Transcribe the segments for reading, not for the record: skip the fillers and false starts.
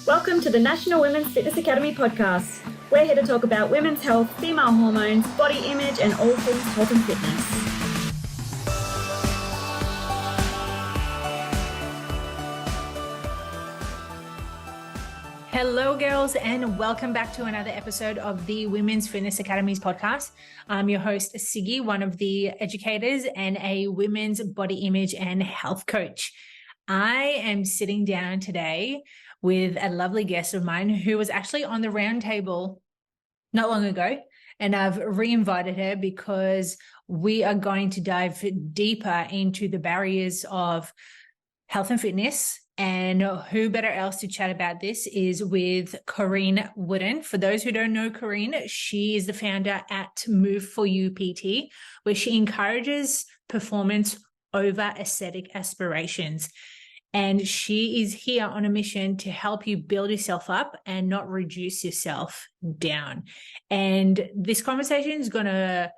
Welcome to the National Women's Fitness Academy podcast. We're here to talk about women's health, female hormones, body image, and all things health and fitness. Hello, girls, and welcome back to another episode of the Women's Fitness Academy's podcast. I'm your host, Siggy, one of the educators and a women's body image and health coach. I am sitting down today with a lovely guest of mine who was actually on the round table not long ago, and I've re-invited her because we are going to dive deeper into the barriers of health and fitness. And who better else to chat about this is with Corinne Wooden. For those who don't know Corinne, she is the founder at Move For You PT, where she encourages performance over aesthetic aspirations. And she is here on a mission to help you build yourself up and not reduce yourself down. And this conversation is going to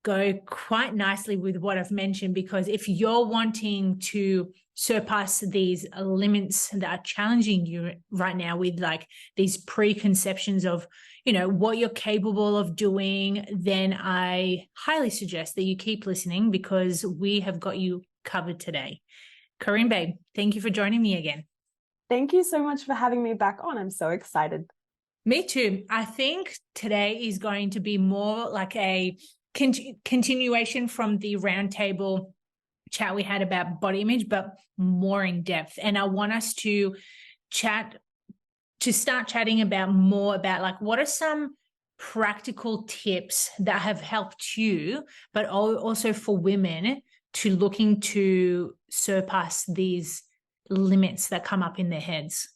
go quite nicely with what I've mentioned, because if you're wanting to surpass these limits that are challenging you right now with like these preconceptions of, what you're capable of doing, then I highly suggest that you keep listening because we have got you covered today. Corinne, babe, thank you for joining me again. Thank you so much for having me back on. I'm so excited. Me too. I think today is going to be more like a continuation from the roundtable chat we had about body image, but more in depth. And I want us to start chatting about more about like what are some practical tips that have helped you, but also for women to looking to surpass these limits that come up in their heads.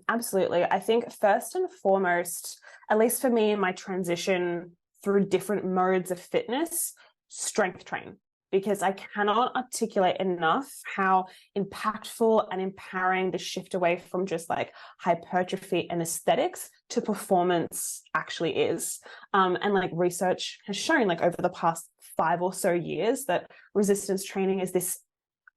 Absolutely. I think first and foremost, at least for me in my transition through different modes of fitness, strength train, because I cannot articulate enough how impactful and empowering the shift away from just like hypertrophy and aesthetics to performance actually is. And like research has shown like over the past 5 or so years that resistance training is this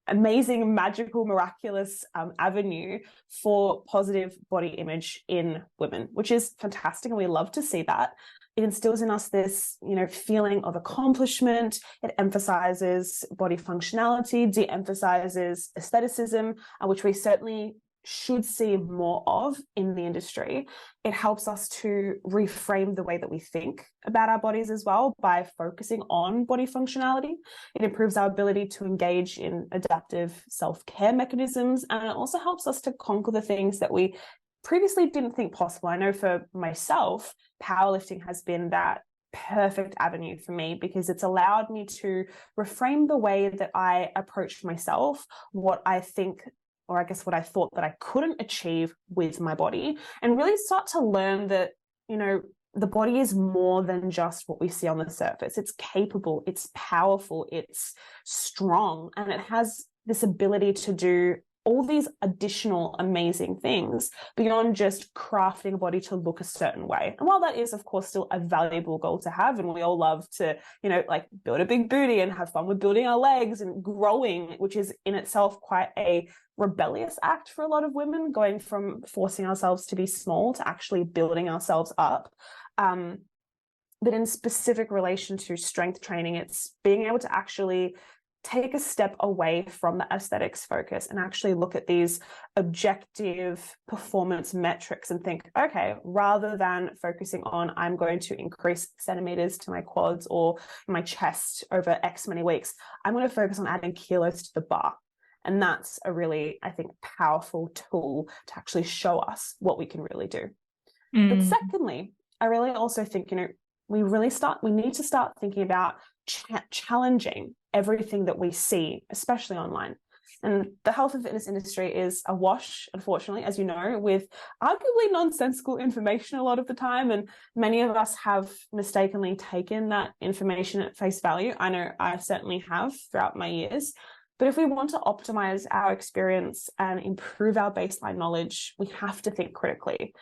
amazing, magical, miraculous avenue for positive body image in women, which is fantastic. And we love to see that. It instills in us this, feeling of accomplishment. It emphasizes body functionality, de-emphasizes aestheticism, which we certainly should see more of in the industry. It helps us to reframe the way that we think about our bodies as well by focusing on body functionality. It improves our ability to engage in adaptive self-care mechanisms, and it also helps us to conquer the things that we previously didn't think possible. I know for myself, powerlifting has been that perfect avenue for me because it's allowed me to reframe the way that I approach myself, what I think, or I guess what I thought that I couldn't achieve with my body, and really start to learn that, the body is more than just what we see on the surface. It's capable, it's powerful, it's strong, and it has this ability to do all these additional amazing things beyond just crafting a body to look a certain way. And while that is, of course, still a valuable goal to have, and we all love to, build a big booty and have fun with building our legs and growing, which is in itself quite a rebellious act for a lot of women, going from forcing ourselves to be small to actually building ourselves up. But in specific relation to strength training, it's being able to actually take a step away from the aesthetics focus and actually look at these objective performance metrics and think, okay, rather than focusing on, I'm going to increase centimeters to my quads or my chest over X many weeks, I'm going to focus on adding kilos to the bar. And that's a really, I think, powerful tool to actually show us what we can really do. But secondly, I really also think, we need to start thinking about challenging everything that we see, especially online. And the health and fitness industry is awash, unfortunately, as you know, with arguably nonsensical information a lot of the time. And many of us have mistakenly taken that information at face value. I know I certainly have throughout my years. But if we want to optimize our experience and improve our baseline knowledge, we have to think critically.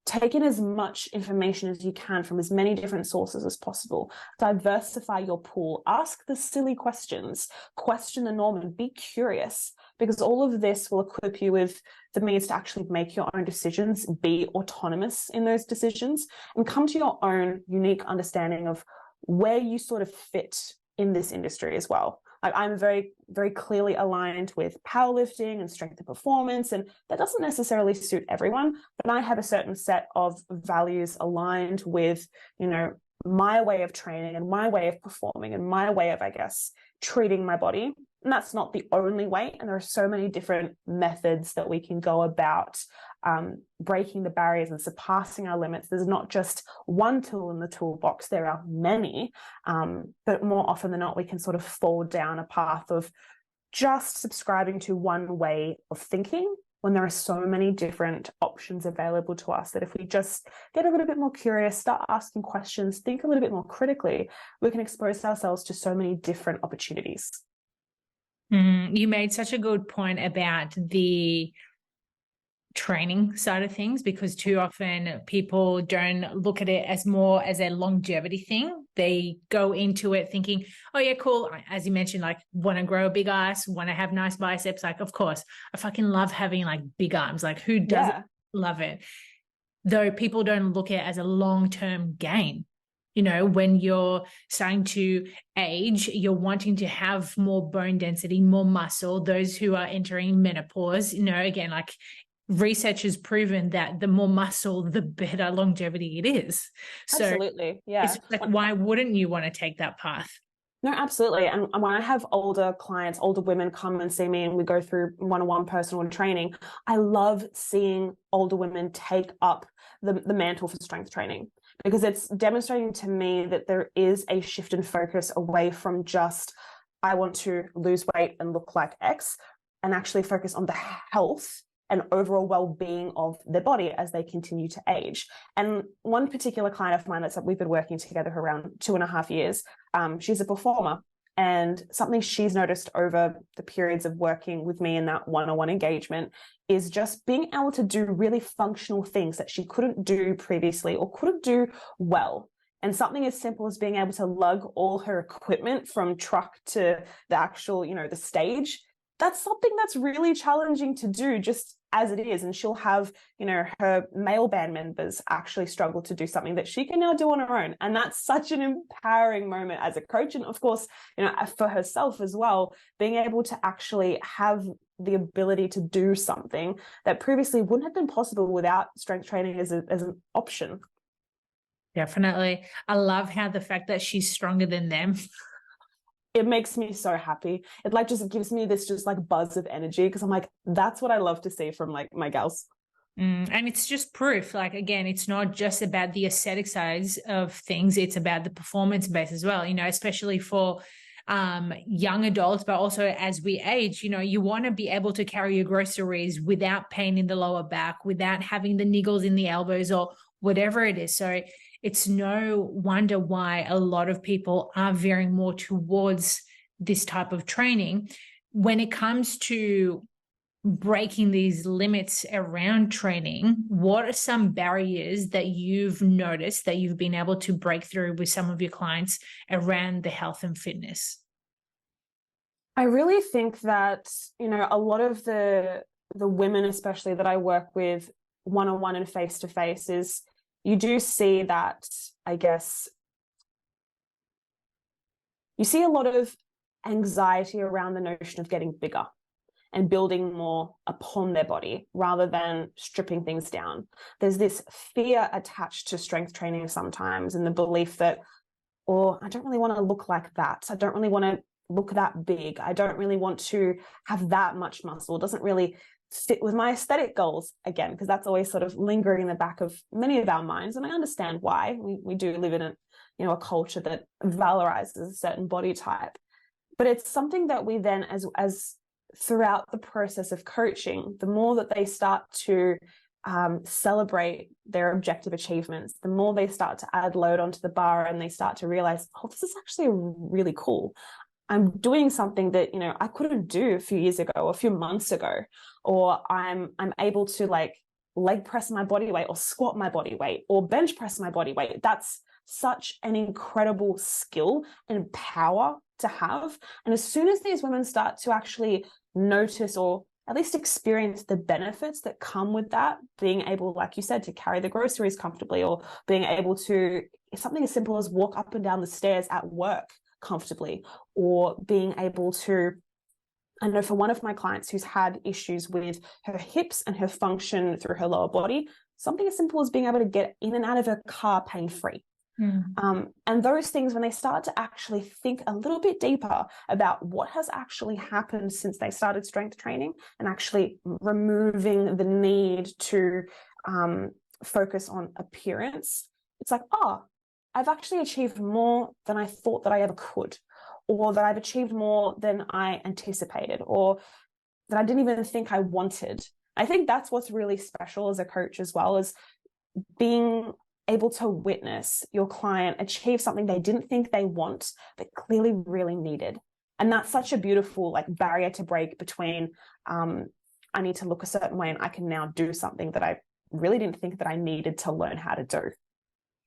Take in as much information as you can from as many different sources as possible. Diversify your pool. Ask the silly questions. Question the norm and be curious. because all of this will equip you with the means to actually make your own decisions, be autonomous in those decisions, and come to your own unique understanding of where you sort of fit in this industry as well. Like, I'm very, very clearly aligned with powerlifting and strength and performance, and that doesn't necessarily suit everyone, but I have a certain set of values aligned with, you know, my way of training and my way of performing and my way of, I guess, treating my body. And that's not the only way. And there are so many different methods that we can go about breaking the barriers and surpassing our limits. There's not just one tool in the toolbox, there are many, but more often than not, we can sort of fall down a path of just subscribing to one way of thinking when there are so many different options available to us, that if we just get a little bit more curious, start asking questions, think a little bit more critically, we can expose ourselves to so many different opportunities. You made such a good point about the training side of things, because too often people don't look at it as more as a longevity thing. They go into it thinking, oh yeah, cool. As you mentioned, like, want to grow a big ass, want to have nice biceps. Like, of course, I fucking love having like big arms. Like, who doesn't love it? Though people don't look at it as a long-term gain. You know, when you're starting to age, you're wanting to have more bone density, more muscle. Those who are entering menopause, you know, again, like, research has proven that the more muscle, the better longevity it is. So absolutely, yeah. It's like, why wouldn't you want to take that path? No, absolutely. And when I have older clients, older women come and see me and we go through one-on-one personal training, I love seeing older women take up the mantle for strength training, because it's demonstrating to me that there is a shift in focus away from just, I want to lose weight and look like X, and actually focus on the health and overall well-being of their body as they continue to age. And one particular client of mine that we've been working together for around 2.5 years, she's a performer, and something she's noticed over the periods of working with me in that one-on-one engagement is just being able to do really functional things that she couldn't do previously or couldn't do well. And something as simple as being able to lug all her equipment from truck to the actual, you know, the stage, that's something that's really challenging to do just as it is. And she'll have, you know, her male band members actually struggle to do something that she can now do on her own. And that's such an empowering moment as a coach. And of course, you know, for herself as well, being able to actually have the ability to do something that previously wouldn't have been possible without strength training as an option. Definitely. I love how the fact that she's stronger than them. It makes me so happy. It like just gives me this just like buzz of energy, because I'm like, that's what I love to see from like my gals. And it's just proof. Like, again, it's not just about the aesthetic sides of things. It's about the performance base as well, you know, especially for young adults, but also as we age, you know, you want to be able to carry your groceries without pain in the lower back, without having the niggles in the elbows or whatever it is. So it's no wonder why a lot of people are veering more towards this type of training. When it comes to breaking these limits around training, what are some barriers that you've noticed that you've been able to break through with some of your clients around the health and fitness? I really think that, you know, a lot of the women, especially that I work with one-on-one and face-to-face, is you do see that, I guess, you see a lot of anxiety around the notion of getting bigger and building more upon their body rather than stripping things down. There's this fear attached to strength training sometimes, and the belief that, oh, I don't really want to look like that. I don't really want to look that big. I don't really want to have that much muscle. It doesn't really fit with my aesthetic goals, again, because that's always sort of lingering in the back of many of our minds. And I understand why. We do live in a, you know, a culture that valorizes a certain body type. But it's something that we then, as throughout the process of coaching, the more that they start to celebrate their objective achievements, the more they start to add load onto the bar, and they start to realize, oh, this is actually really cool. I'm doing something that, you know, I couldn't do a few years ago or a few months ago, or I'm able to like leg press my body weight or squat my body weight or bench press my body weight. That's such an incredible skill and power to have. And as soon as these women start to actually notice or at least experience the benefits that come with that, being able, like you said, to carry the groceries comfortably, or being able to, something as simple as walk up and down the stairs at work comfortably, or being able to, I know for one of my clients who's had issues with her hips and her function through her lower body, something as simple as being able to get in and out of her car pain-free. And those things, when they start to actually think a little bit deeper about what has actually happened since they started strength training, and actually removing the need to focus on appearance, it's like, oh, I've actually achieved more than I thought that I ever could, or that I've achieved more than I anticipated, or that I didn't even think I wanted. I think that's what's really special as a coach as well, is being able to witness your client achieve something they didn't think they want, but clearly really needed. And that's such a beautiful like barrier to break between, I need to look a certain way and I can now do something that I really didn't think that I needed to learn how to do.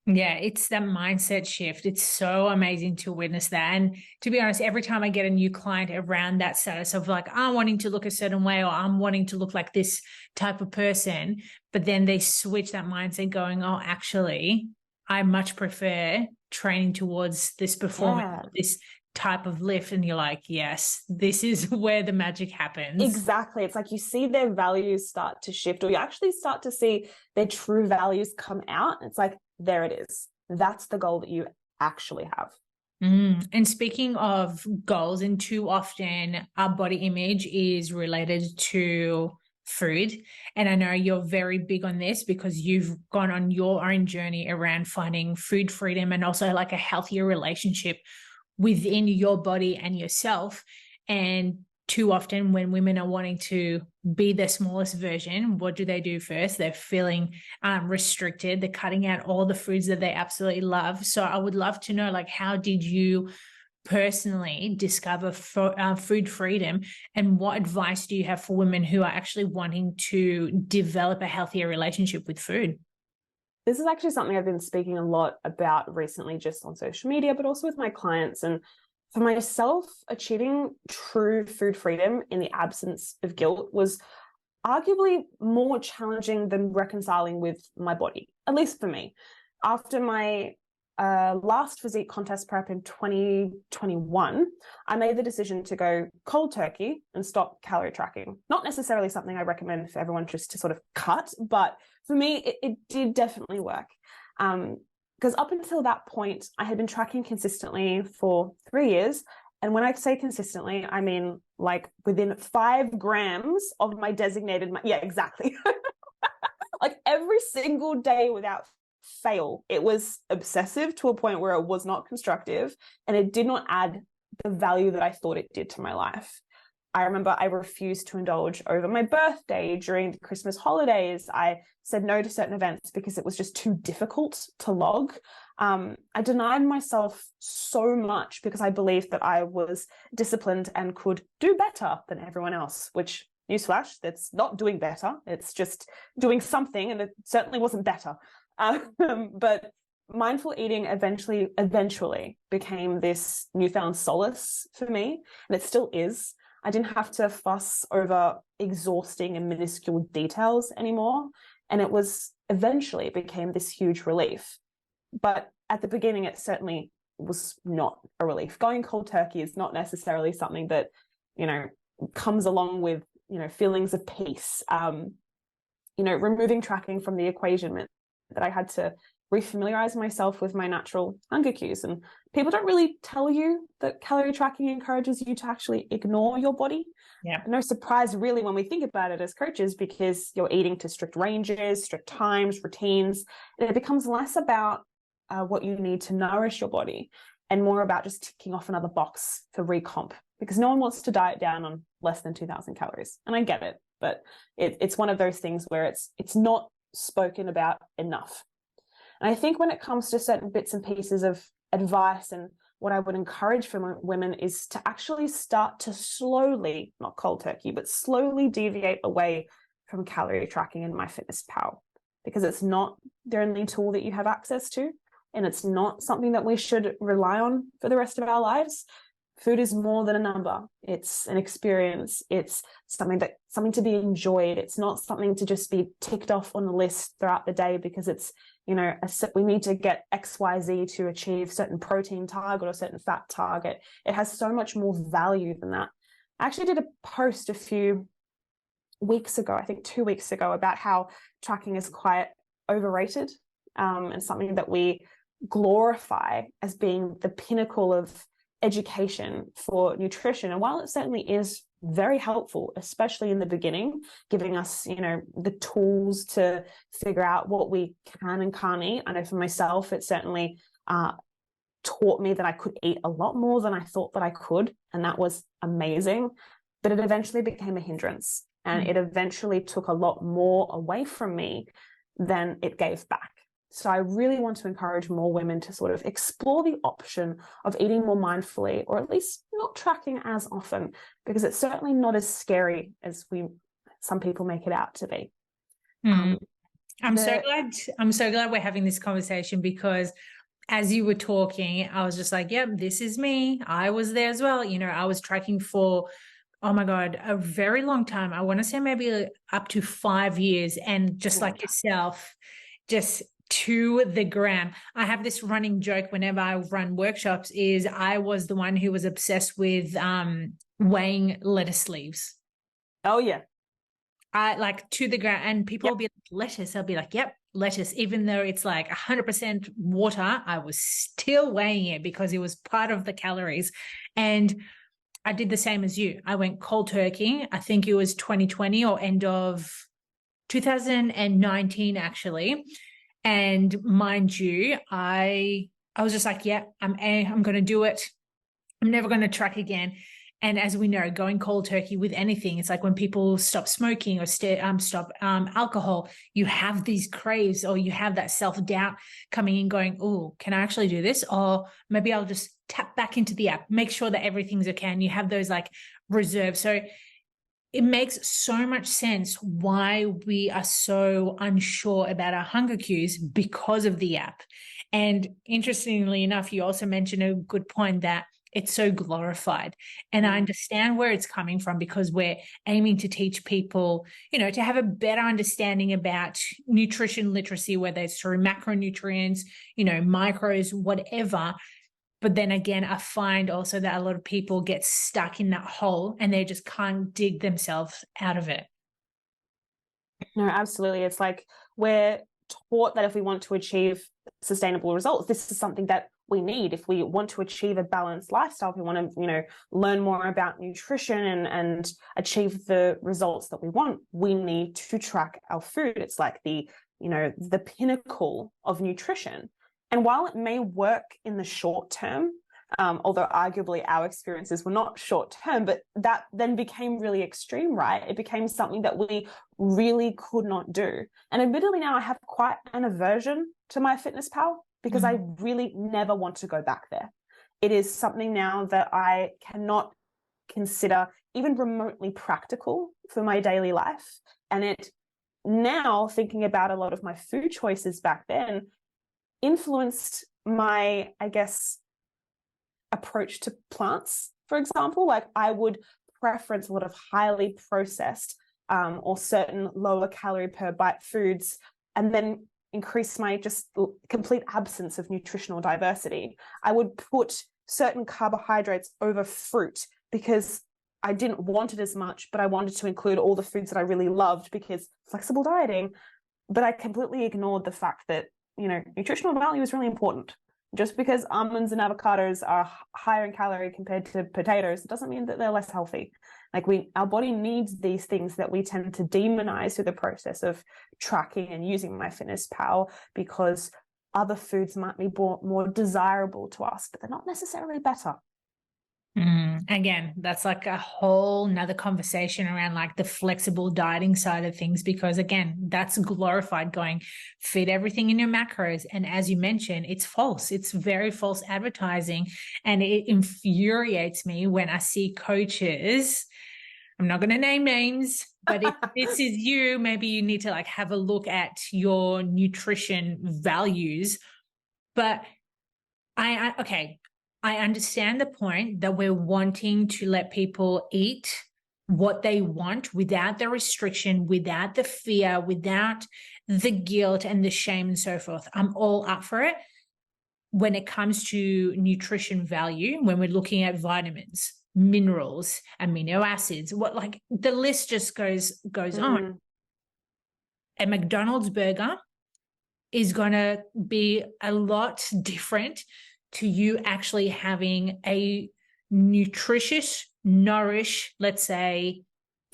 Yeah, it's that mindset shift. It's so amazing to witness that. And to be honest, every time I get a new client around that status of like, I'm wanting to look a certain way, or I'm wanting to look like this type of person, but then they switch that mindset going, oh, actually, I much prefer training towards this performance, this type of lift. And you're like, yes, this is where the magic happens. Exactly. It's like you see their values start to shift, or you actually start to see their true values come out. It's like, there it is. That's the goal that you actually have. And speaking of goals, and too often our body image is related to food. And I know you're very big on this because you've gone on your own journey around finding food freedom and also like a healthier relationship within your body and yourself. And too often when women are wanting to be their smallest version, what do first? They're feeling restricted. They're cutting out all the foods that they absolutely love. So I would love to know, like, how did you personally discover food freedom, and what advice do you have for women who are actually wanting to develop a healthier relationship with food? This is actually something I've been speaking a lot about recently, just on social media, but also with my clients. And for myself, achieving true food freedom in the absence of guilt was arguably more challenging than reconciling with my body, at least for me. After my last physique contest prep in 2021, I made the decision to go cold turkey and stop calorie tracking. Not necessarily something I recommend for everyone just to sort of cut, but for me, it did definitely work. Because up until that point, I had been tracking consistently for 3 years. And when I say consistently, I mean like within 5 grams of my designated, yeah, exactly. Like every single day without fail. It was obsessive to a point where it was not constructive, and it did not add the value that I thought it did to my life. I remember I refused to indulge over my birthday, during the Christmas holidays. I said no to certain events because it was just too difficult to log. I denied myself so much because I believed that I was disciplined and could do better than everyone else, which, newsflash, that's not doing better. It's just doing something, and it certainly wasn't better. But mindful eating eventually became this newfound solace for me, and it still is. I didn't have to fuss over exhausting and minuscule details anymore. And it was eventually became this huge relief. But at the beginning, it certainly was not a relief. Going cold turkey is not necessarily something that, comes along with, feelings of peace. Removing tracking from the equation meant that I had to refamiliarize myself with my natural hunger cues. And people don't really tell you that calorie tracking encourages you to actually ignore your body. Yeah. No surprise really when we think about it as coaches, because you're eating to strict ranges, strict times, routines, and it becomes less about what you need to nourish your body and more about just ticking off another box for recomp, because no one wants to diet down on less than 2,000 calories. And I get it, but it's one of those things where it's not spoken about enough. And I think when it comes to certain bits and pieces of advice, and what I would encourage for women is to actually start to slowly, not cold turkey, but slowly deviate away from calorie tracking in MyFitnessPal, because it's not the only tool that you have access to, and it's not something that we should rely on for the rest of our lives. Food is more than a number. It's an experience. It's something to be enjoyed. It's not something to just be ticked off on the list throughout the day because it's, we need to get XYZ to achieve certain protein target or certain fat target. It has so much more value than that. I actually did a post a few weeks ago, I think 2 weeks ago, about how tracking is quite overrated, and something that we glorify as being the pinnacle of education for nutrition. And while it certainly is very helpful, especially in the beginning, giving us, the tools to figure out what we can and can't eat. I know for myself, it certainly taught me that I could eat a lot more than I thought that I could. And that was amazing. But it eventually became a hindrance, and it eventually took a lot more away from me than it gave back. So I really want to encourage more women to sort of explore the option of eating more mindfully, or at least not tracking as often, because it's certainly not as scary as some people make it out to be. I'm so glad we're having this conversation, because as you were talking, I was just like, yep, this is me. I was there as well. I was tracking for, oh my God, a very long time. I want to say maybe up to 5 years. And just like yourself, just to the gram. I have this running joke whenever I run workshops is I was the one who was obsessed with weighing lettuce leaves. Oh yeah. I like to the ground, and people will be like, lettuce. I'll be like, yep, lettuce. Even though it's like 100% water, I was still weighing it because it was part of the calories. And I did the same as you. I went cold turkey. I think it was 2020 or end of 2019, actually. And mind you, I was just like, yeah, I'm going to do it. I'm never going to track again. And as we know, going cold turkey with anything, it's like when people stop smoking or stop alcohol, you have these craves, or you have that self-doubt coming in going, oh, can I actually do this? Or maybe I'll just tap back into the app, make sure that everything's okay. And you have those like reserves. So it makes so much sense why we are so unsure about our hunger cues because of the app. And interestingly enough, you also mentioned a good point that it's so glorified. And I understand where it's coming from, because we're aiming to teach people, to have a better understanding about nutrition literacy, whether it's through macronutrients, micros, whatever. But then again, I find also that a lot of people get stuck in that hole and they just can't dig themselves out of it. No, absolutely. It's like we're taught that if we want to achieve sustainable results, this is something that we need. If we want to achieve a balanced lifestyle, if we want to, learn more about nutrition and achieve the results that we want, we need to track our food. It's like the pinnacle of nutrition. And while it may work in the short term, although arguably our experiences were not short term, but that then became really extreme, right? It became something that we really could not do. And admittedly now I have quite an aversion to MyFitnessPal, because I really never want to go back there. It is something now that I cannot consider even remotely practical for my daily life. And it now, thinking about a lot of my food choices back then, influenced my, I guess, approach to plants, for example. Like I would preference a lot of highly processed or certain lower calorie per bite foods, and then increase my just complete absence of nutritional diversity. I would put certain carbohydrates over fruit because I didn't want it as much, but I wanted to include all the foods that I really loved because flexible dieting. But I completely ignored the fact that, nutritional value is really important. Just because almonds and avocados are higher in calorie compared to potatoes, it doesn't mean that they're less healthy. Like our body needs these things that we tend to demonize through the process of tracking and using MyFitnessPal, because other foods might be more desirable to us, but they're not necessarily better. Again, that's like a whole nother conversation around like the flexible dieting side of things, because again, that's glorified, going fit everything in your macros. And as you mentioned, it's false. It's very false advertising. And it infuriates me when I see coaches, I'm not going to name names, but if this is you, maybe you need to like have a look at your nutrition values. But okay, I understand the point that we're wanting to let people eat what they want without the restriction, without the fear, without the guilt and the shame and so forth. I'm all up for it when it comes to nutrition value, when we're looking at vitamins, minerals, amino acids, what, like, the list just goes on. A McDonald's burger is going to be a lot different to you actually having a nutritious, nourish, let's say,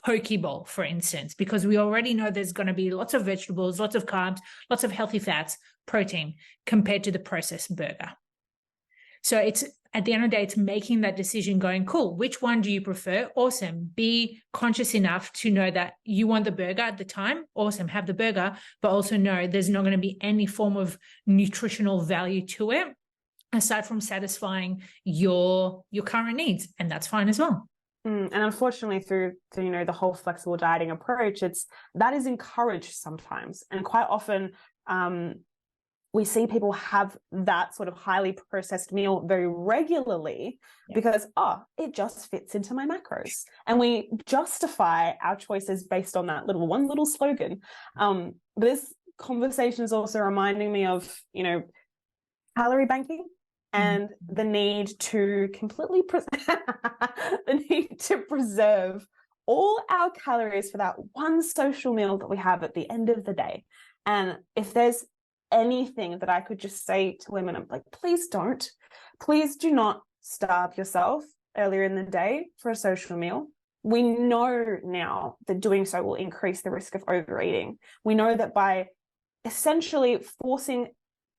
poke bowl, for instance, because we already know there's going to be lots of vegetables, lots of carbs, lots of healthy fats, protein, compared to the processed burger. So it's, at the end of the day, it's making that decision going, cool, which one do you prefer? Awesome. Be conscious enough to know that you want the burger at the time. Awesome. Have the burger, but also know there's not going to be any form of nutritional value to it aside from satisfying your current needs. And that's fine as well. And unfortunately, through the whole flexible dieting approach, that is encouraged sometimes. And quite often, we see people have that sort of highly processed meal very regularly because, it just fits into my macros. And we justify our choices based on that one little slogan. This conversation is also reminding me of, calorie banking and the need to completely preserve all our calories for that one social meal that we have at the end of the day. And if there's anything that I could just say to women, I'm like, please do not starve yourself earlier in the day for a social meal. We know now that doing so will increase the risk of overeating. We know that by essentially forcing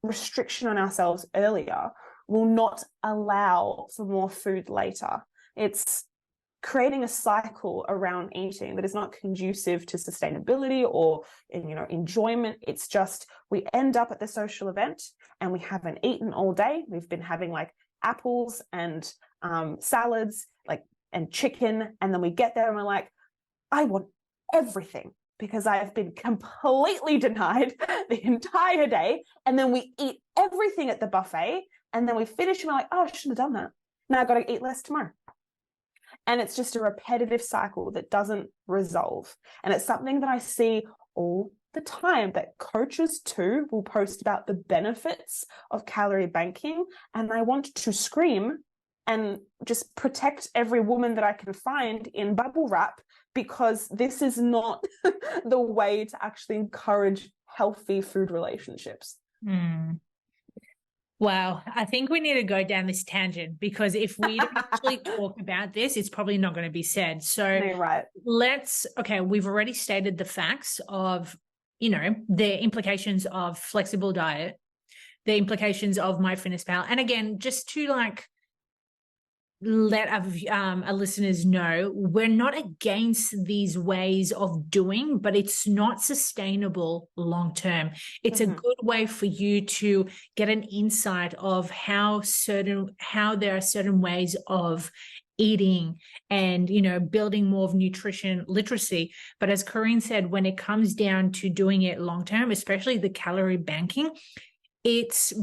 restriction on ourselves earlier will not allow for more food later. It's creating a cycle around eating that is not conducive to sustainability or enjoyment. It's just we end up at the social event and we haven't eaten all day. We've been having like apples and salads and chicken, and then we get there and we're like, I want everything because I've been completely denied the entire day. And then we eat everything at the buffet, and then we finish and we're like, I shouldn't have done that. Now I've got to eat less tomorrow. And it's just a repetitive cycle that doesn't resolve. And it's something that I see all the time, that coaches too will post about the benefits of calorie banking. And I want to scream and just protect every woman that I can find in bubble wrap, because this is not the way to actually encourage healthy food relationships. Wow. I think we need to go down this tangent, because if we don't actually talk about this, it's probably not going to be said. So right. We've already stated the facts of, the implications of flexible diet, the implications of MyFitnessPal. And again, just to let our listeners know, we're not against these ways of doing, but it's not sustainable long term. It's a good way for you to get an insight of how there are certain ways of eating and building more of nutrition literacy. But as Corinne said, when it comes down to doing it long term, especially the calorie banking, it's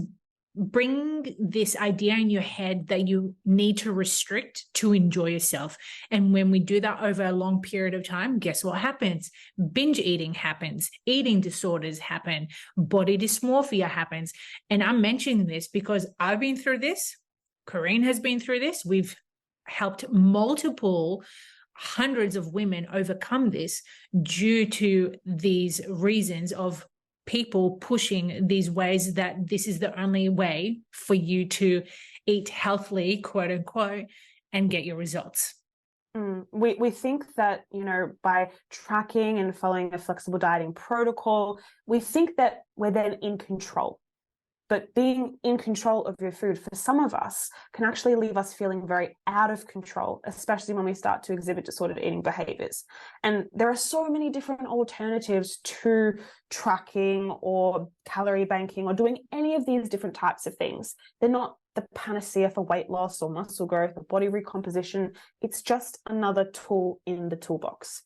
bring this idea in your head that you need to restrict to enjoy yourself. And when we do that over a long period of time, guess what happens? Binge eating happens, eating disorders happen, body dysmorphia happens. And I'm mentioning this because I've been through this. Corinne has been through this. We've helped multiple hundreds of women overcome this due to these reasons of people pushing these ways that this is the only way for you to eat healthily, quote unquote, and get your results. We think that, by tracking and following a flexible dieting protocol, we think that we're then in control. But being in control of your food for some of us can actually leave us feeling very out of control, especially when we start to exhibit disordered eating behaviors. And there are so many different alternatives to tracking or calorie banking or doing any of these different types of things. They're not the panacea for weight loss or muscle growth or body recomposition. It's just another tool in the toolbox.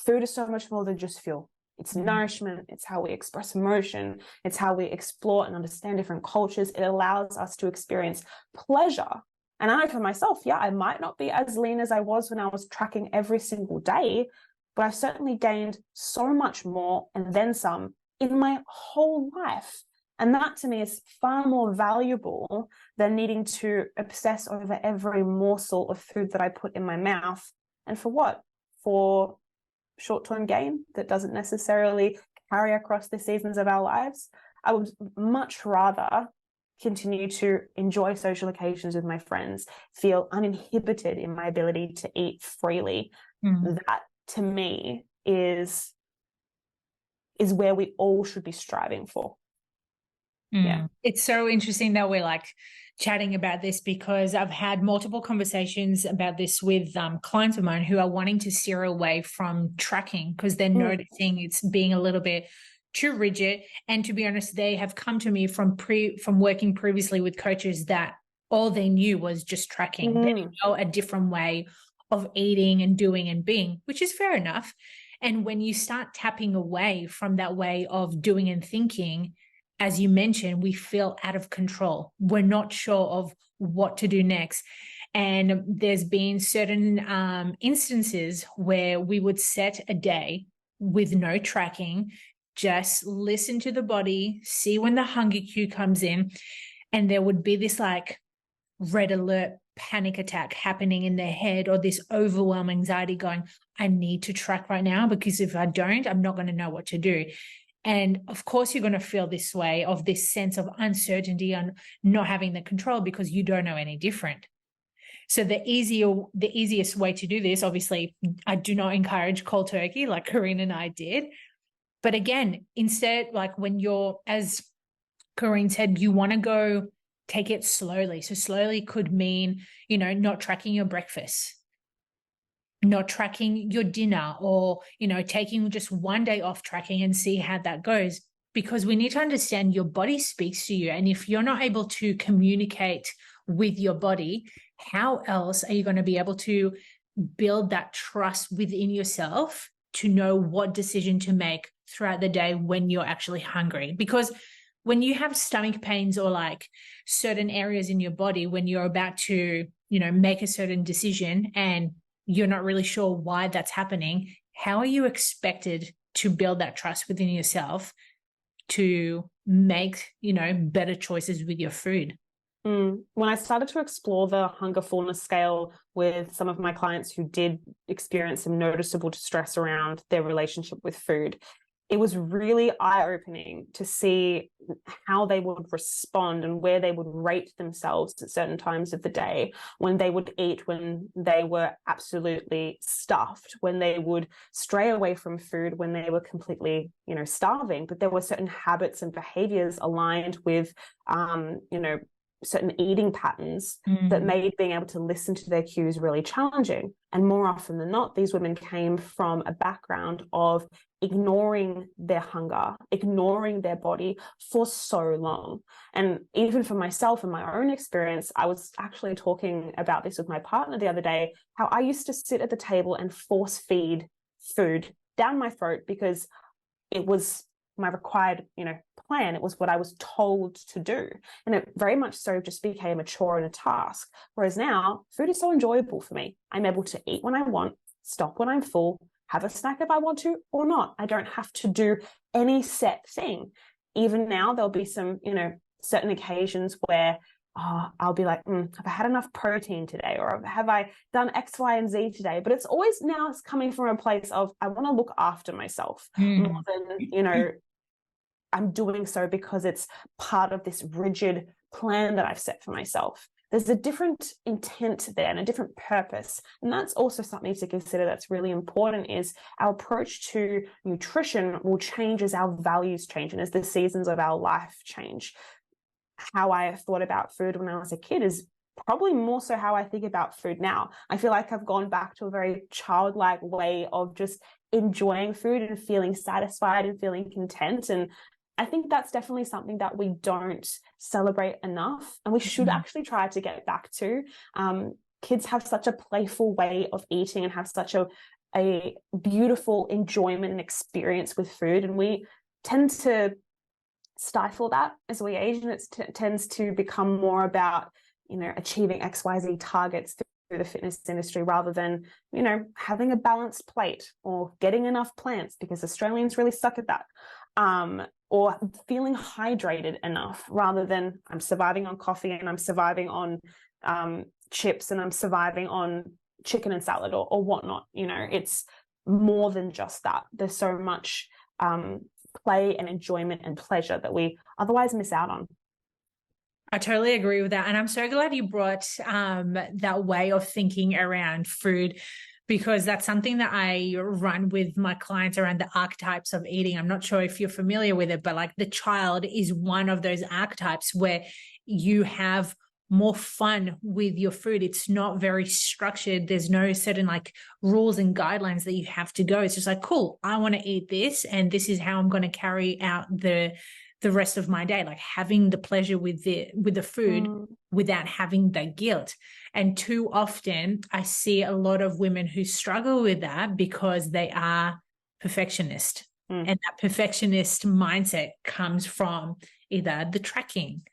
Food is so much more than just fuel. It's nourishment. It's how we express emotion. It's how we explore and understand different cultures. It allows us to experience pleasure. And I know for myself, yeah, I might not be as lean as I was when I was tracking every single day, but I've certainly gained so much more and then some in my whole life. And that to me is far more valuable than needing to obsess over every morsel of food that I put in my mouth. And for what? For short-term gain that doesn't necessarily carry across the seasons of our lives. I would much rather continue to enjoy social occasions with my friends, feel uninhibited in my ability to eat freely. That to me is where we all should be striving for. Yeah. It's so interesting that we're like chatting about this, because I've had multiple conversations about this with clients of mine who are wanting to steer away from tracking because they're noticing it's being a little bit too rigid. And to be honest, they have come to me from working previously with coaches that all they knew was just tracking. They didn't know a different way of eating and doing and being, which is fair enough. And when you start tapping away from that way of doing and thinking, as you mentioned, we feel out of control. We're not sure of what to do next. And there's been certain instances where we would set a day with no tracking, just listen to the body, see when the hunger cue comes in, and there would be this like red alert panic attack happening in their head, or this overwhelming anxiety going, I need to track right now, because if I don't, I'm not going to know what to do. And of course, you're going to feel this way of this sense of uncertainty and not having the control because you don't know any different. So the easiest way to do this, obviously, I do not encourage cold turkey like Corinne and I did. But again, instead, like when you're, as Corinne said, you want to go take it slowly. So slowly could mean, not tracking your breakfast, not tracking your dinner, or, taking just one day off tracking and see how that goes. Because we need to understand your body speaks to you. And if you're not able to communicate with your body, how else are you going to be able to build that trust within yourself to know what decision to make throughout the day when you're actually hungry? Because when you have stomach pains or like certain areas in your body, when you're about to, make a certain decision and you're not really sure why that's happening, how are you expected to build that trust within yourself to make, better choices with your food? When I started to explore the hunger fullness scale with some of my clients who did experience some noticeable distress around their relationship with food, it was really eye-opening to see how they would respond and where they would rate themselves at certain times of the day, when they would eat when they were absolutely stuffed, when they would stray away from food when they were completely, starving. But there were certain habits and behaviors aligned with, certain eating patterns that made being able to listen to their cues really challenging. And more often than not, these women came from a background of ignoring their hunger, ignoring their body for so long. And even for myself and my own experience, I was actually talking about this with my partner the other day, how I used to sit at the table and force feed food down my throat because it was my required, plan. It was what I was told to do. And it very much so just became a chore and a task. Whereas now, food is so enjoyable for me. I'm able to eat when I want, stop when I'm full, have a snack if I want to or not. I don't have to do any set thing. Even now, there'll be some, certain occasions where I'll be like, have I had enough protein today? Or have I done X, Y, and Z today? But it's always now it's coming from a place of, I want to look after myself more than, I'm doing so because it's part of this rigid plan that I've set for myself. There's a different intent there and a different purpose. And that's also something to consider that's really important, is our approach to nutrition will change as our values change and as the seasons of our life change. How I thought about food when I was a kid is probably more so how I think about food now. I feel like I've gone back to a very childlike way of just enjoying food and feeling satisfied and feeling content. And I think that's definitely something that we don't celebrate enough, and we should actually try to get back to. Kids have such a playful way of eating and have such a a beautiful enjoyment and experience with food. And we tend to stifle that as we age, and it tends to become more about, achieving XYZ targets through the fitness industry rather than, having a balanced plate or getting enough plants, because Australians really suck at that. Or feeling hydrated enough rather than I'm surviving on coffee and I'm surviving on chips and I'm surviving on chicken and salad or whatnot. It's more than just that. There's so much play and enjoyment and pleasure that we otherwise miss out on. I totally agree with that. And I'm so glad you brought that way of thinking around food, because that's something that I run with my clients around the archetypes of eating. I'm not sure if you're familiar with it, but like the child is one of those archetypes where you have more fun with your food. It's not very structured. There's no certain like rules and guidelines that you have to go. It's just like, cool, I want to eat this, and this is how I'm going to carry out the rest of my day, like having the pleasure with the food without having the guilt. And too often I see a lot of women who struggle with that because they are perfectionist. And that perfectionist mindset comes from either the tracking,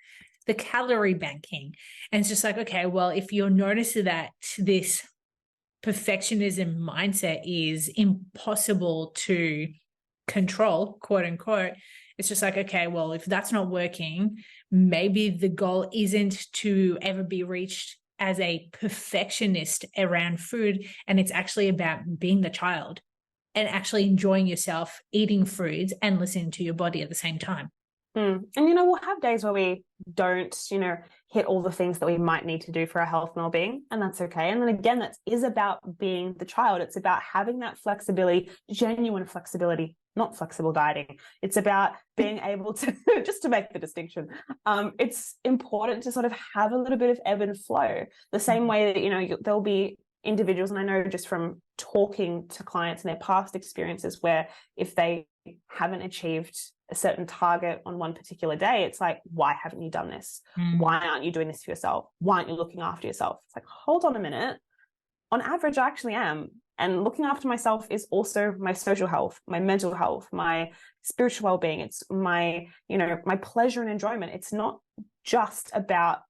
the calorie banking. And it's just like, okay, well, if you're noticing that this perfectionism mindset is impossible to control, quote unquote, it's just like, okay, well, if that's not working, maybe the goal isn't to ever be reached as a perfectionist around food. And it's actually about being the child and actually enjoying yourself, eating foods and listening to your body at the same time. And, we'll have days where we don't, hit all the things that we might need to do for our health and well-being, and that's okay. And then again, that is about being the child. It's about having that flexibility, genuine flexibility, not flexible dieting. It's about being able to, just to make the distinction, it's important to sort of have a little bit of ebb and flow. The same way that, there'll be individuals, and I know just from talking to clients and their past experiences, where if they haven't achieved a certain target on one particular day, it's like, why haven't you done this? Why aren't you doing this for yourself? Why aren't you looking after yourself? It's like, hold on a minute. On average, I actually am. And looking after myself is also my social health, my mental health, my spiritual well-being. It's my, my pleasure and enjoyment. It's not just about,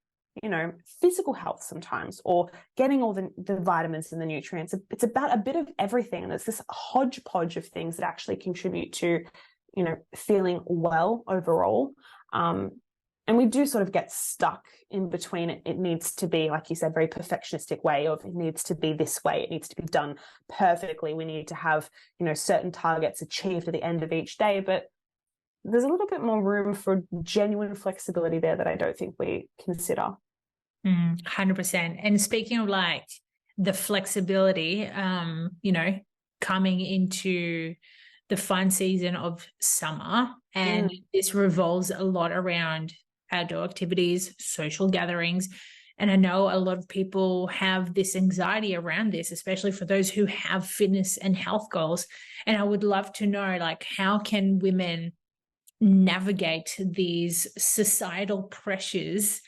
physical health sometimes, or getting all the vitamins and the nutrients. It's about a bit of everything. And it's this hodgepodge of things that actually contribute to, feeling well overall. And we do sort of get stuck in between. It needs to be, like you said, very perfectionistic way of, it needs to be this way. It needs to be done perfectly. We need to have, certain targets achieved at the end of each day. But there's a little bit more room for genuine flexibility there that I don't think we consider. 100%. And speaking of like the flexibility, coming into the fun season of summer, and this revolves a lot around outdoor activities, social gatherings. And I know a lot of people have this anxiety around this, especially for those who have fitness and health goals. And I would love to know, like, how can women navigate these societal pressures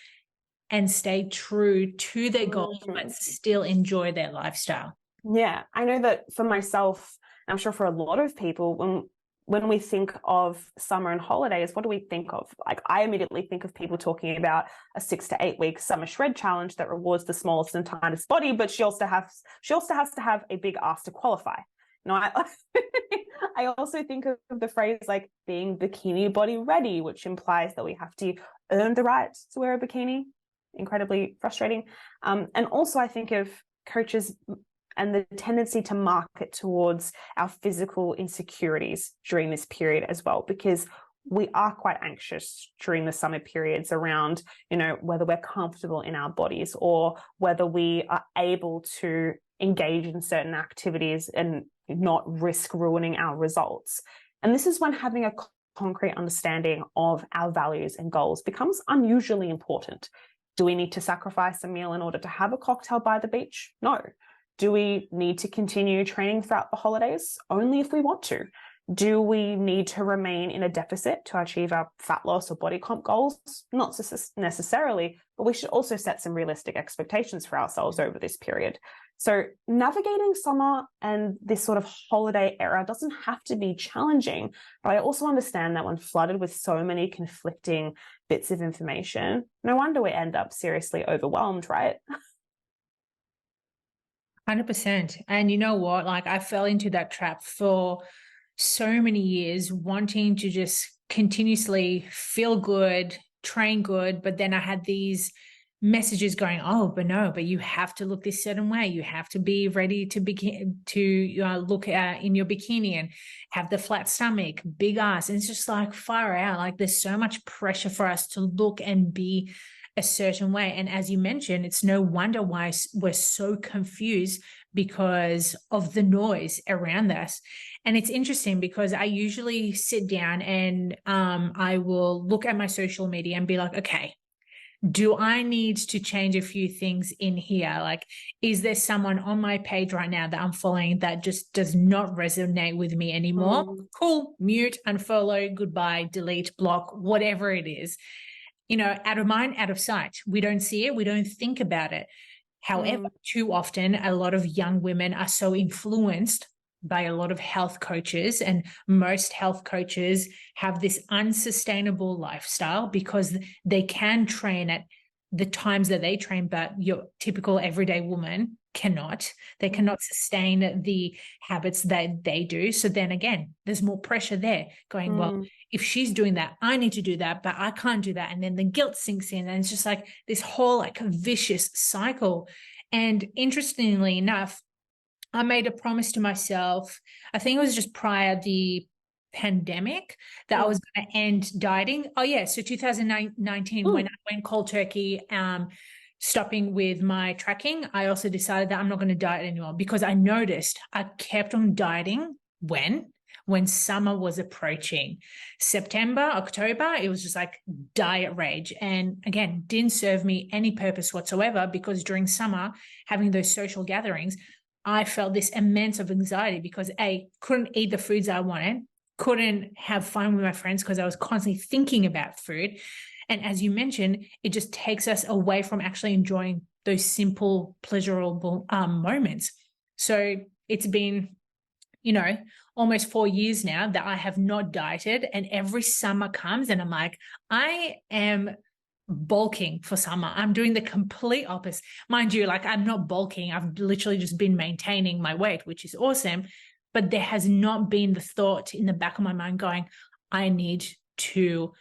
and stay true to their goals, but still enjoy their lifestyle? Yeah, I know that for myself, I'm sure for a lot of people, when we think of summer and holidays, what do we think of? Like, I immediately think of people talking about a 6 to 8 week summer shred challenge that rewards the smallest and tightest body, but she also has to have a big ass to qualify. I also think of the phrase like being bikini body ready, which implies that we have to earn the right to wear a bikini. Incredibly frustrating. And also I think of coaches and the tendency to market towards our physical insecurities during this period as well, because we are quite anxious during the summer periods around, whether we're comfortable in our bodies or whether we are able to engage in certain activities and not risk ruining our results. And this is when having a concrete understanding of our values and goals becomes unusually important. Do we need to sacrifice a meal in order to have a cocktail by the beach? No. Do we need to continue training throughout the holidays? Only if we want to. Do we need to remain in a deficit to achieve our fat loss or body comp goals? Not necessarily, but we should also set some realistic expectations for ourselves over this period. So navigating summer and this sort of holiday era doesn't have to be challenging, but I also understand that when flooded with so many conflicting bits of information, no wonder we end up seriously overwhelmed, right? 100%. And you know what? Like, I fell into that trap for so many years, wanting to just continuously feel good, train good. But then I had these messages going, oh, but no, but you have to look this certain way. You have to be ready to begin to look in your bikini and have the flat stomach, big ass. And it's just like far out. Like, there's so much pressure for us to look and be a certain way. And as you mentioned, it's no wonder why we're so confused, because of the noise around us. And it's interesting because I usually sit down and I will look at my social media and be like, okay, do I need to change a few things in here? Like, is there someone on my page right now that I'm following that just does not resonate with me anymore? Cool, mute, unfollow, goodbye, delete, block, whatever it is. You know, out of mind, out of sight. We don't see it. We don't think about it. However, too often, a lot of young women are so influenced by a lot of health coaches, and most health coaches have this unsustainable lifestyle because they can train at the times that they train, but your typical everyday woman cannot. They cannot sustain the habits that they do. So then again, there's more pressure there going, well, if she's doing that, I need to do that, but I can't do that. And then the guilt sinks in, and it's just like this whole like vicious cycle. And interestingly enough, I made a promise to myself, I think it was just prior the pandemic, that I was going to end dieting. Oh yeah, so 2019 when I went cold turkey, stopping with my tracking, I also decided that I'm not going to diet anymore, because I noticed I kept on dieting when summer was approaching. September, October, it was just like diet rage. And again, didn't serve me any purpose whatsoever, because during summer, having those social gatherings, I felt this immense of anxiety because couldn't eat the foods I wanted, couldn't have fun with my friends because I was constantly thinking about food. And as you mentioned, it just takes us away from actually enjoying those simple, pleasurable moments. So it's been, almost 4 years now that I have not dieted. And every summer comes and I'm like, I am bulking for summer. I'm doing the complete opposite. Mind you, like, I'm not bulking. I've literally just been maintaining my weight, which is awesome. But there has not been the thought in the back of my mind going, I need to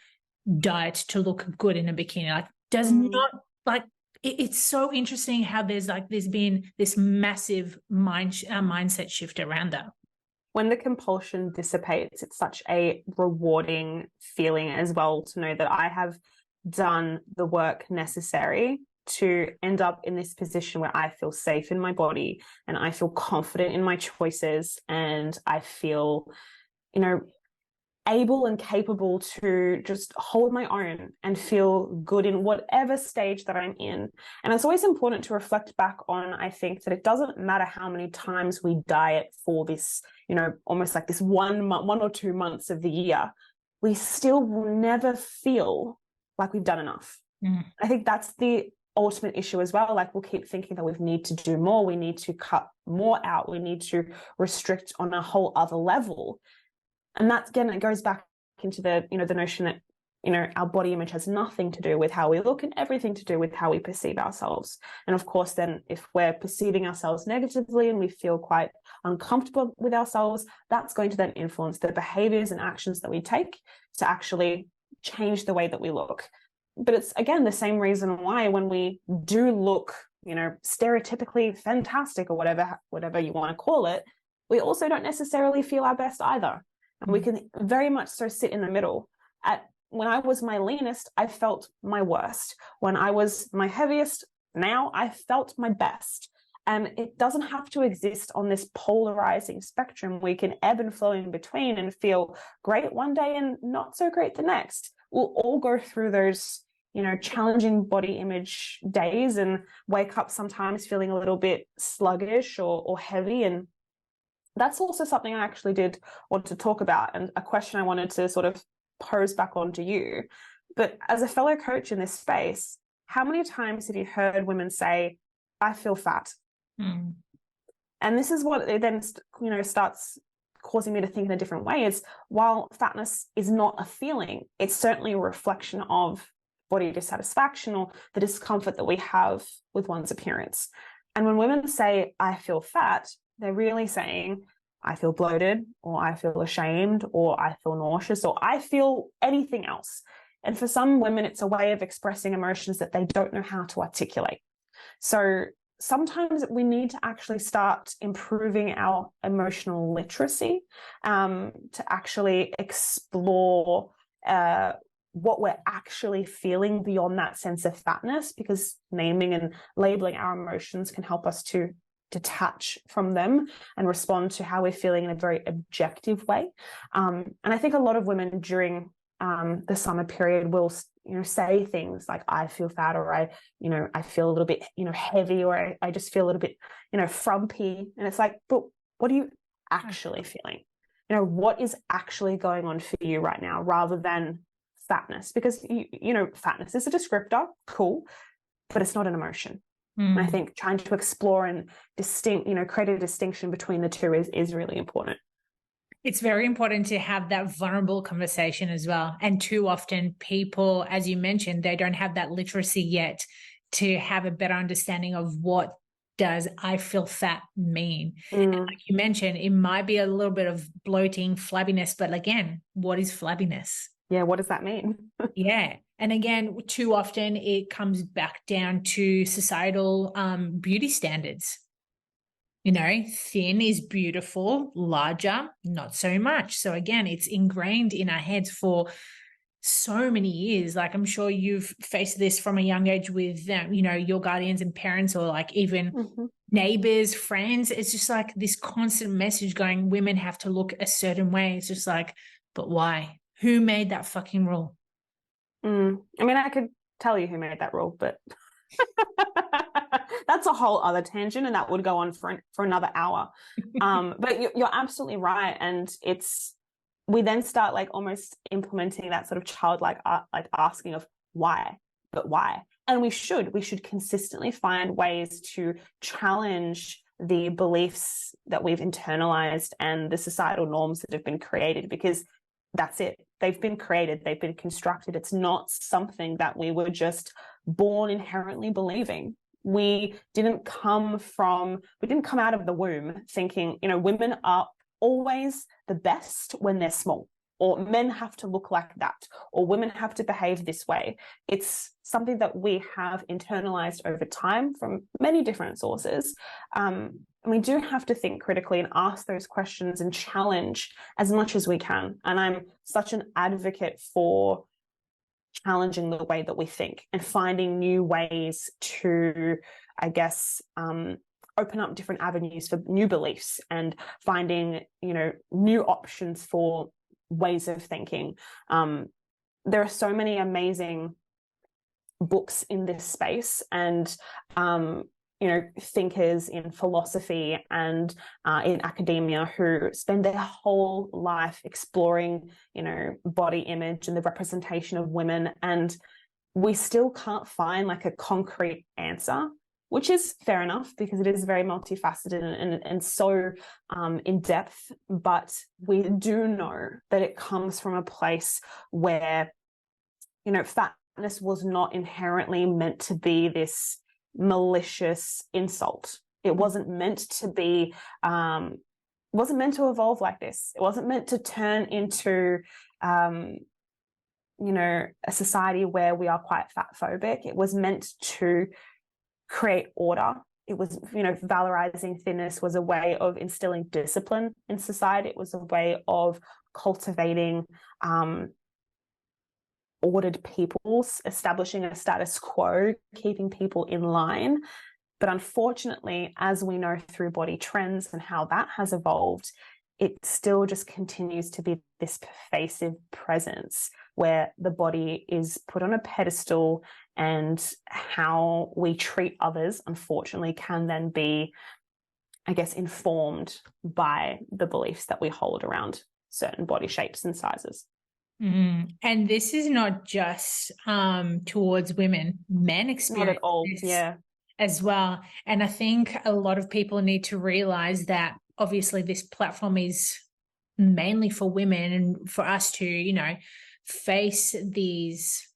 diet to look good in a bikini. Like, does not, like, it's so interesting how there's been this massive mindset shift around that. When the compulsion dissipates, it's such a rewarding feeling as well to know that I have done the work necessary to end up in this position where I feel safe in my body and I feel confident in my choices, and I feel, able and capable to just hold my own and feel good in whatever stage that I'm in. And it's always important to reflect back on, I think, that it doesn't matter how many times we diet for this, almost like this 1 or 2 months of the year, we still will never feel like we've done enough. I think that's the ultimate issue as well. Like, we'll keep thinking that we need to do more, we need to cut more out, we need to restrict on a whole other level. And that's, again, it goes back into the, the notion that, our body image has nothing to do with how we look and everything to do with how we perceive ourselves. And of course, then if we're perceiving ourselves negatively and we feel quite uncomfortable with ourselves, that's going to then influence the behaviors and actions that we take to actually change the way that we look. But it's, again, the same reason why when we do look, stereotypically fantastic or whatever you want to call it, we also don't necessarily feel our best either. And we can very much so sit in the middle. When I was my leanest, I felt my worst. When I was my heaviest, now I felt my best. And it doesn't have to exist on this polarizing spectrum. We can ebb and flow in between and feel great one day and not so great the next. We'll all go through those, challenging body image days and wake up sometimes feeling a little bit sluggish or heavy. And that's also something I actually did want to talk about, and a question I wanted to sort of pose back onto you. But as a fellow coach in this space, how many times have you heard women say, I feel fat? And this is what it then, starts causing me to think in a different way is, while fatness is not a feeling, it's certainly a reflection of body dissatisfaction or the discomfort that we have with one's appearance. And when women say, I feel fat, they're really saying, I feel bloated, or I feel ashamed, or I feel nauseous, or I feel anything else. And for some women, it's a way of expressing emotions that they don't know how to articulate. So sometimes we need to actually start improving our emotional literacy to actually explore what we're actually feeling beyond that sense of fatness, because naming and labeling our emotions can help us to detach from them and respond to how we're feeling in a very objective way. And I think a lot of women during the summer period will say things like, I feel fat, or I feel a little bit heavy, or I just feel a little bit frumpy. And it's like, but what are you actually feeling? What is actually going on for you right now, rather than fatness? Because fatness is a descriptor, cool, but it's not an emotion. And I think trying to explore and create a distinction between the two is really important. It's very important to have that vulnerable conversation as well. And too often people, as you mentioned, they don't have that literacy yet to have a better understanding of what does I feel fat mean. And like you mentioned, it might be a little bit of bloating, flabbiness, but again, what is flabbiness? Yeah, what does that mean? Yeah. And again, too often it comes back down to societal beauty standards. Thin is beautiful, larger, not so much. So again, it's ingrained in our heads for so many years. Like, I'm sure you've faced this from a young age with, your guardians and parents, or like even neighbors, friends. It's just like this constant message going, women have to look a certain way. It's just like, but why? Who made that fucking rule? I mean, I could tell you who made that rule, but that's a whole other tangent, and that would go on for another hour. But you're absolutely right. And we then start like almost implementing that sort of childlike like asking of why, but why? And we should consistently find ways to challenge the beliefs that we've internalized and the societal norms that have been created, because that's it. They've been created. They've been constructed. It's not something that we were just born inherently believing. We didn't come out of the womb thinking, women are always the best when they're small, or men have to look like that, or women have to behave this way. It's something that we have internalized over time from many different sources. And we do have to think critically and ask those questions and challenge as much as we can. And I'm such an advocate for challenging the way that we think and finding new ways to, I guess, open up different avenues for new beliefs and finding, new options for ways of thinking. There are so many amazing books in this space, and thinkers in philosophy and in academia who spend their whole life exploring, body image and the representation of women. And we still can't find like a concrete answer, which is fair enough, because it is very multifaceted and so in depth. But we do know that it comes from a place where, fatness was not inherently meant to be this malicious insult. It wasn't meant to be, wasn't meant to evolve like this. It wasn't meant to turn into, a society where we are quite fat phobic. It was meant to create order. It was, valorizing thinness was a way of instilling discipline in society. It was a way of cultivating ordered peoples, establishing a status quo, keeping people in line. But unfortunately, as we know through body trends and how that has evolved, it still just continues to be this pervasive presence where the body is put on a pedestal, and how we treat others, unfortunately, can then be, I guess, informed by the beliefs that we hold around certain body shapes and sizes. And this is not just towards women. Men experience not at all. this Yeah. as well. And I think a lot of people need to realize that obviously this platform is mainly for women, and for us to, face these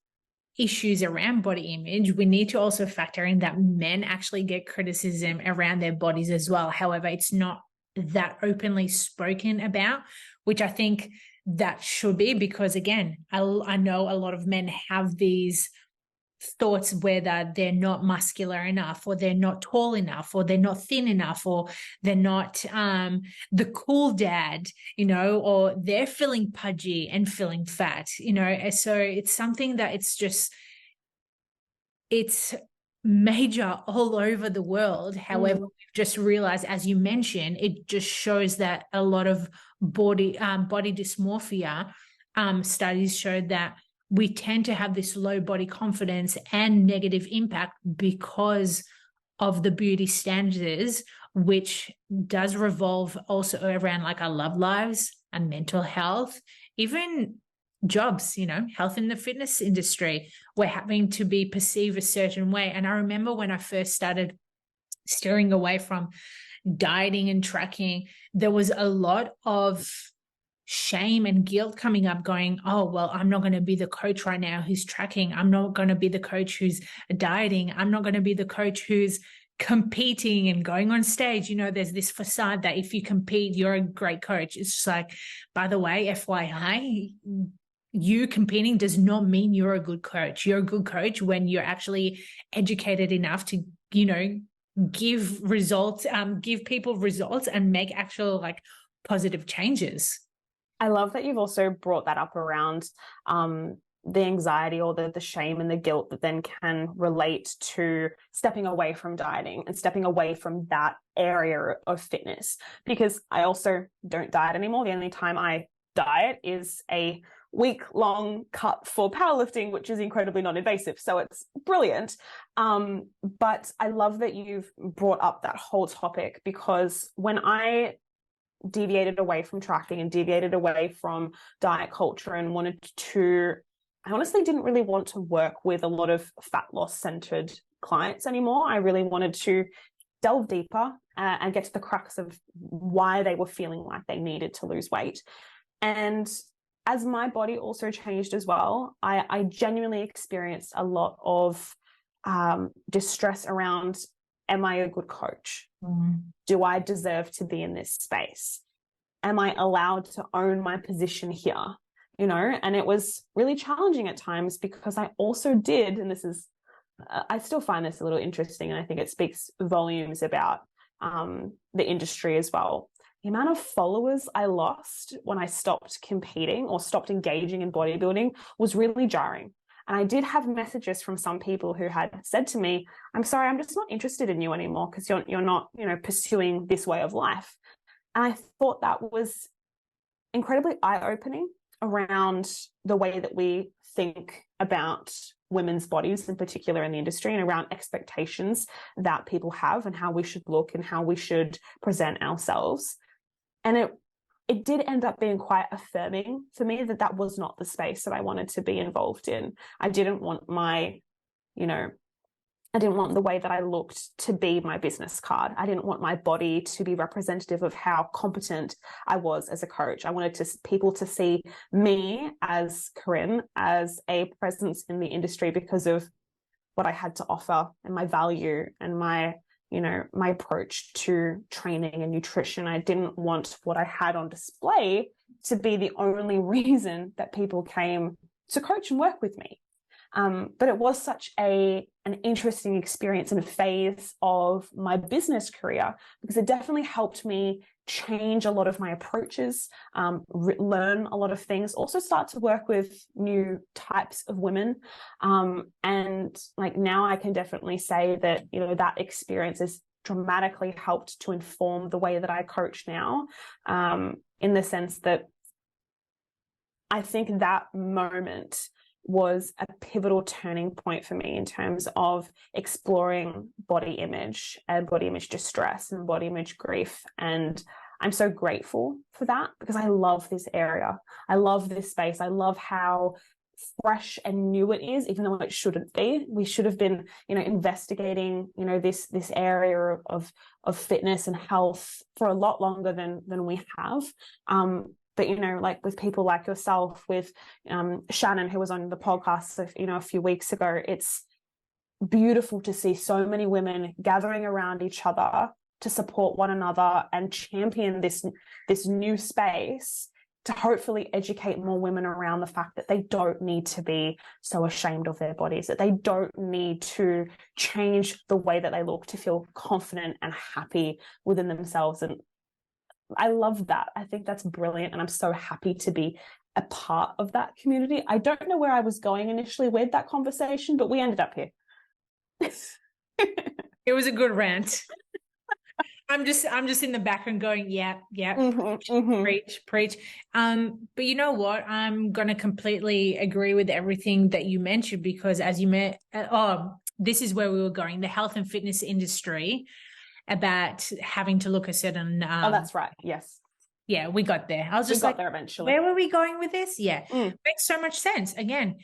issues around body image, we need to also factor in that men actually get criticism around their bodies as well. However, it's not that openly spoken about, which I think that should be, because again, I know a lot of men have these thoughts whether they're not muscular enough, or they're not tall enough, or they're not thin enough, or they're not the cool dad, or they're feeling pudgy and feeling fat, so it's something that it's major all over the world. However, we've just realized, as you mentioned, it just shows that a lot of body dysmorphia studies showed that we tend to have this low body confidence and negative impact because of the beauty standards, which does revolve also around like our love lives and mental health, even jobs, health in the fitness industry. We're having to be perceived a certain way. And I remember when I first started steering away from dieting and tracking, there was a lot of shame and guilt coming up, going, oh, well, I'm not going to be the coach right now who's tracking. I'm not going to be the coach who's dieting. I'm not going to be the coach who's competing and going on stage. There's this facade that if you compete, you're a great coach. It's just like, by the way, FYI, you competing does not mean you're a good coach. You're a good coach when you're actually educated enough to, give results, give people results and make actual like positive changes. I love that you've also brought that up around the anxiety or the shame and the guilt that then can relate to stepping away from dieting and stepping away from that area of fitness. Because I also don't diet anymore. The only time I diet is a week-long cut for powerlifting, which is incredibly non-invasive. So it's brilliant. But I love that you've brought up that whole topic, because when I deviated away from tracking and deviated away from diet culture and I honestly didn't really want to work with a lot of fat loss centered clients anymore. I really wanted to delve deeper and get to the crux of why they were feeling like they needed to lose weight. And as my body also changed as well, I genuinely experienced a lot of distress around, am I a good coach? Do I deserve to be in this space? Am I allowed to own my position here? And it was really challenging at times, because I also did, and I still find this a little interesting, and I think it speaks volumes about the industry as well. The amount of followers I lost when I stopped competing or stopped engaging in bodybuilding was really jarring. And I did have messages from some people who had said to me, I'm sorry, I'm just not interested in you anymore because you're not, pursuing this way of life. And I thought that was incredibly eye-opening around the way that we think about women's bodies, in particular in the industry, and around expectations that people have and how we should look and how we should present ourselves. And it did end up being quite affirming for me that was not the space that I wanted to be involved in. I didn't want I didn't want the way that I looked to be my business card. I didn't want my body to be representative of how competent I was as a coach. I wanted people to see me as Corinne, as a presence in the industry because of what I had to offer and my value and my approach to training and nutrition. I didn't want what I had on display to be the only reason that people came to coach and work with me. But it was such an interesting experience and a phase of my business career, because it definitely helped me change a lot of my approaches, learn a lot of things, also start to work with new types of women. And like now I can definitely say that, that experience has dramatically helped to inform the way that I coach now, in the sense that I think that moment was a pivotal turning point for me in terms of exploring body image and body image distress and body image grief. And I'm so grateful for that, because I love this area. I love this space. I love how fresh and new it is, even though it shouldn't be. We should have been, investigating, this area of fitness and health for a lot longer than we have. But, like with people like yourself, with Shannon, who was on the podcast, a few weeks ago, it's beautiful to see so many women gathering around each other to support one another and champion this new space to hopefully educate more women around the fact that they don't need to be so ashamed of their bodies, that they don't need to change the way that they look to feel confident and happy within themselves. And I love that. I think that's brilliant. And I'm so happy to be a part of that community. I don't know where I was going initially with that conversation, but we ended up here. It was a good rant. I'm just in the background going, yeah, preach. But you know what? I'm going to completely agree with everything that you mentioned, because as you this is where we were going, the health and fitness industry, about having to look a certain. Oh, that's right. Yes. Yeah, we got there. I was just there eventually. Where were we going with this? Yeah, makes so much sense. Again,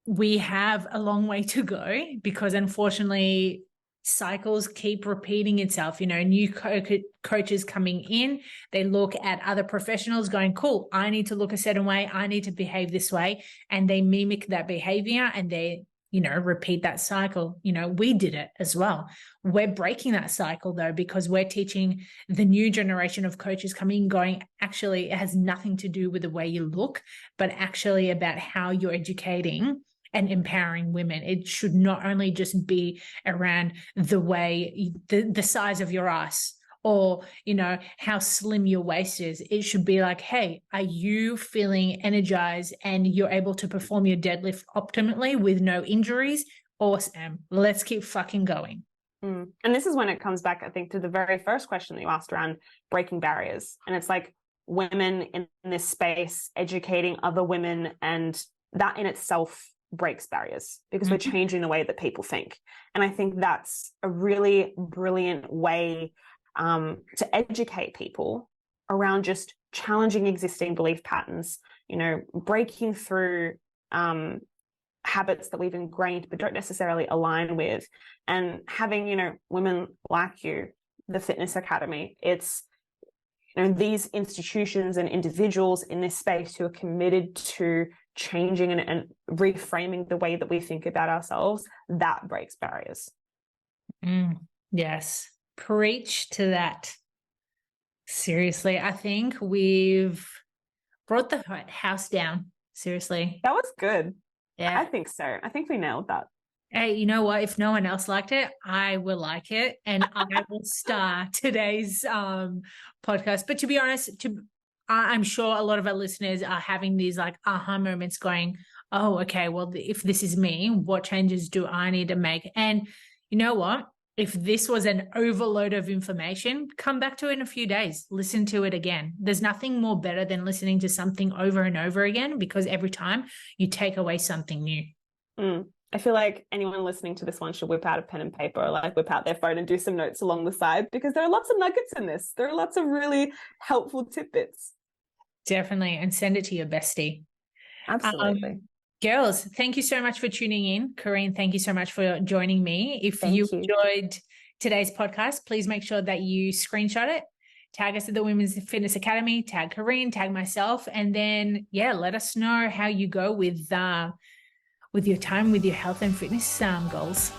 we have a long way to go, because unfortunately cycles keep repeating itself. New coaches coming in, they look at other professionals going, cool, I need to look a certain way, I need to behave this way, and they mimic that behavior and they repeat that cycle. We did it as well. We're breaking that cycle though, because we're teaching the new generation of coaches coming in going, actually, it has nothing to do with the way you look, but actually about how you're educating and empowering women. It should not only just be around the way, the size of your ass, or, how slim your waist is. It should be like, hey, are you feeling energized and you're able to perform your deadlift optimally with no injuries? Awesome. Let's keep fucking going. And this is when it comes back, I think, to the very first question that you asked around breaking barriers. And it's like women in this space educating other women, and that in itself breaks barriers, because we're changing the way that people think. And I think that's a really brilliant way to educate people around just challenging existing belief patterns, breaking through habits that we've ingrained but don't necessarily align with, and having, women like you, the Fitness Academy. It's, these institutions and individuals in this space who are committed to changing and reframing the way that we think about ourselves, that breaks barriers. Yes. Preach to that. Seriously, I think we've brought the house down. Seriously. That was good. Yeah. I think so. I think we nailed that. Hey, you know what? If no one else liked it, I will like it, and I will start today's podcast. But to be honest, I'm sure a lot of our listeners are having these like aha moments going, oh, okay, well, if this is me, what changes do I need to make? And you know what? If this was an overload of information, come back to it in a few days, listen to it again. There's nothing more better than listening to something over and over again, because every time you take away something new. I feel like anyone listening to this one should whip out a pen and paper, or like whip out their phone and do some notes along the side, because there are lots of nuggets in this. There are lots of really helpful tidbits. Definitely. And send it to your bestie. Absolutely. Girls, thank you so much for tuning in. Corinne, thank you so much for joining me. If you enjoyed today's podcast, please make sure that you screenshot it, tag us at the Women's Fitness Academy, tag Corinne, tag myself, and then, let us know how you go with your time with your health and fitness goals.